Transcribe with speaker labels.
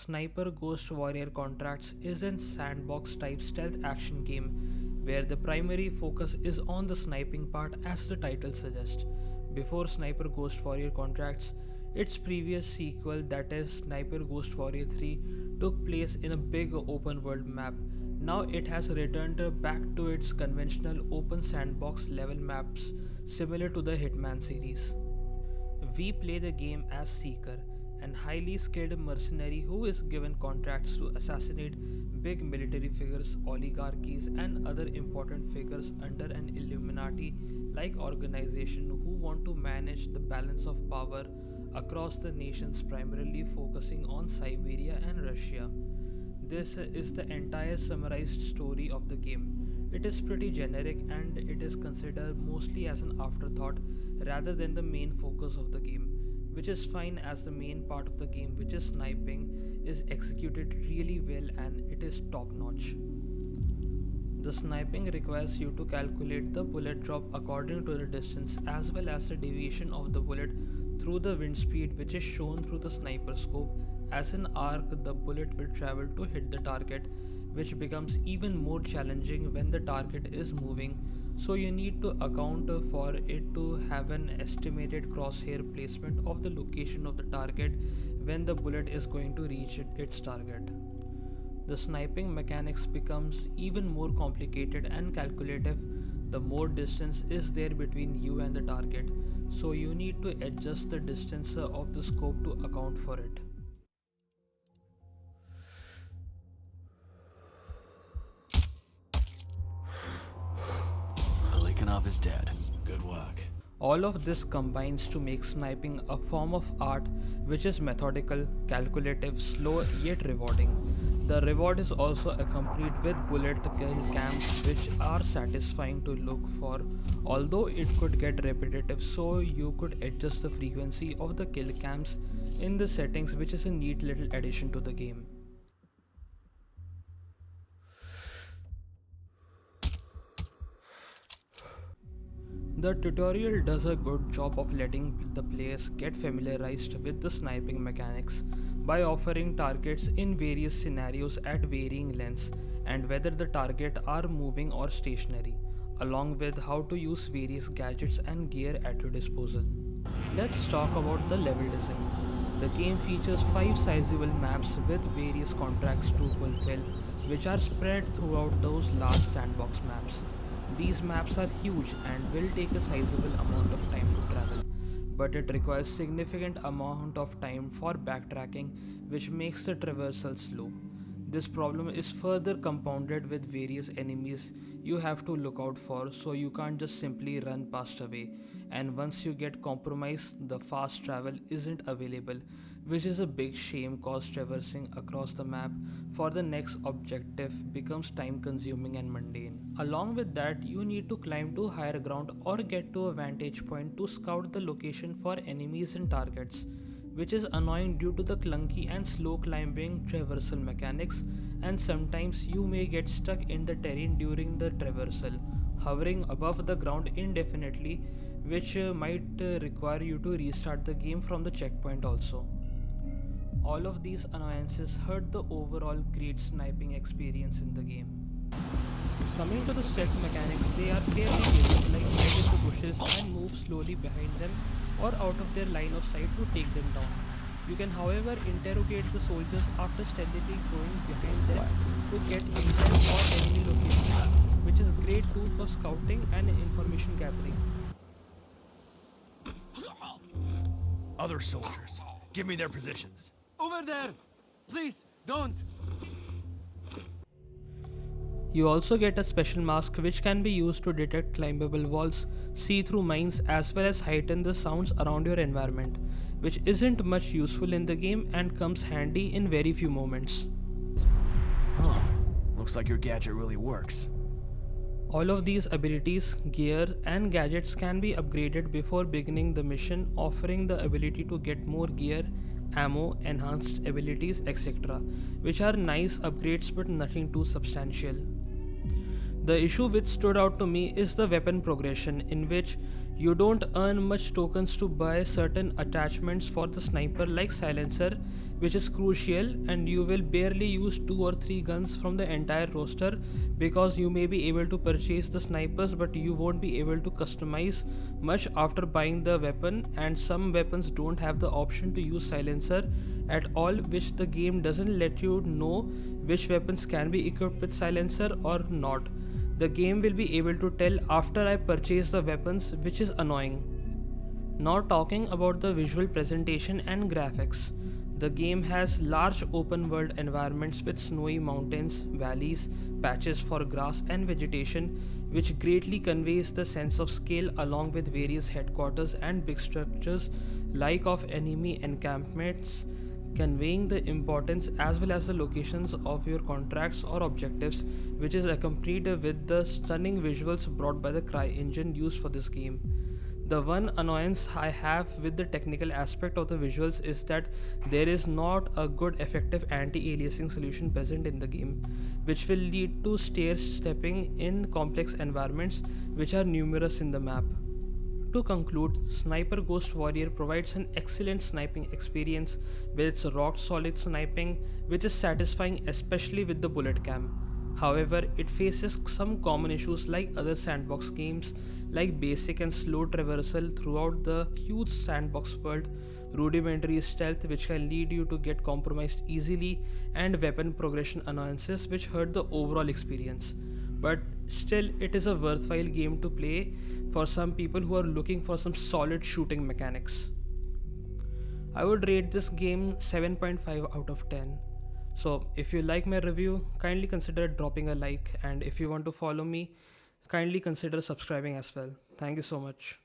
Speaker 1: Sniper Ghost Warrior Contracts is a sandbox type stealth action game where the primary focus is on the sniping part as the title suggests. Before Sniper Ghost Warrior Contracts, its previous sequel, that is Sniper Ghost Warrior 3, took place in a big open world map. Now it has returned back to its conventional open sandbox level maps similar to the Hitman series. We play the game as Seeker, an highly skilled mercenary who is given contracts to assassinate big military figures, oligarchies, and other important figures under an Illuminati like organization who want to manage the balance of power across the nations, primarily focusing on Siberia and Russia. This is the entire summarized story of the game. It is pretty generic and it is considered mostly as an afterthought rather than the main focus of the game, which is fine as the main part of the game, which is sniping, is executed really well and it is top notch. The sniping requires you to calculate the bullet drop according to the distance as well as the deviation of the bullet through the wind speed, which is shown through the sniper scope. As an arc, the bullet will travel to hit the target, which becomes even more challenging when the target is moving, so you need to account for it to have an estimated crosshair placement of the location of the target when the bullet is going to reach its target. The sniping mechanics becomes even more complicated and calculative the more distance is there between you and the target, so you need to adjust the distance of the scope to account for it.
Speaker 2: Lekanov is dead.
Speaker 3: Good work.
Speaker 1: All of this combines to make sniping a form of art which is methodical, calculative, slow yet rewarding. The reward is also accompanied with bullet kill cams which are satisfying to look for, although it could get repetitive, so you could adjust the frequency of the kill cams in the settings, which is a neat little addition to the game. The tutorial does a good job of letting the players get familiarized with the sniping mechanics by offering targets in various scenarios at varying lengths and whether the target are moving or stationary, along with how to use various gadgets and gear at your disposal. Let's talk about the level design. The game features 5 sizable maps with various contracts to fulfill, which are spread throughout those large sandbox maps. These maps are huge and will take a sizable amount of time to travel, but it requires significant amount of time for backtracking, which makes the traversal slow. This problem is further compounded with various enemies you have to look out for, so you can't just simply run past away, and once you get compromised, the fast travel isn't available, which is a big shame cause traversing across the map for the next objective becomes time consuming and mundane. Along with that, you need to climb to higher ground or get to a vantage point to scout the location for enemies and targets, which is annoying due to the clunky and slow climbing traversal mechanics, and sometimes you may get stuck in the terrain during the traversal, hovering above the ground indefinitely, which might require you to restart the game from the checkpoint also. All of these annoyances hurt the overall great sniping experience in the game. Coming to the stealth mechanics, they are fairly basic, like hide in the bushes and move slowly behind them or out of their line of sight to take them down. You can however interrogate the soldiers after stealthily going behind them to get intel or enemy locations, which is great tool for scouting and information gathering.
Speaker 2: Other soldiers, give me their positions.
Speaker 3: Over there! Please, don't!
Speaker 1: You also get a special mask which can be used to detect climbable walls, see through mines, as well as heighten the sounds around your environment, which isn't much useful in the game and comes handy in very few moments.
Speaker 2: Huh. Looks like your gadget really works.
Speaker 1: All of these abilities, gear, and gadgets can be upgraded before beginning the mission, offering the ability to get more gear, ammo, enhanced abilities, etc., which are nice upgrades but nothing too substantial. The issue which stood out to me is the weapon progression, in which You don't earn much tokens to buy certain attachments for the sniper like silencer, which is crucial, and you will barely use 2 or 3 guns from the entire roster because you may be able to purchase the snipers but you won't be able to customize much after buying the weapon, and some weapons don't have the option to use silencer at all, which the game doesn't let you know which weapons can be equipped with silencer or not. The game will be able to tell after I purchase the weapons, which is annoying. Now, talking about the visual presentation and graphics. The game has large open world environments with snowy mountains, valleys, patches for grass and vegetation, which greatly conveys the sense of scale along with various headquarters and big structures like of enemy encampments, conveying the importance as well as the locations of your contracts or objectives, which is accompanied with the stunning visuals brought by the Cry engine used for this game. The one annoyance I have with the technical aspect of the visuals is that there is not a good effective anti-aliasing solution present in the game, which will lead to stair stepping in complex environments which are numerous in the map. To conclude, Sniper Ghost Warrior provides an excellent sniping experience with its rock solid sniping, which is satisfying especially with the bullet cam. However, it faces some common issues like other sandbox games, like basic and slow traversal throughout the huge sandbox world, rudimentary stealth which can lead you to get compromised easily, and weapon progression annoyances which hurt the overall experience. But still, it is a worthwhile game to play for some people who are looking for some solid shooting mechanics. I would rate this game 7.5 out of 10. So, if you like my review, kindly consider dropping a like, and if you want to follow me, kindly consider subscribing as well. Thank you so much.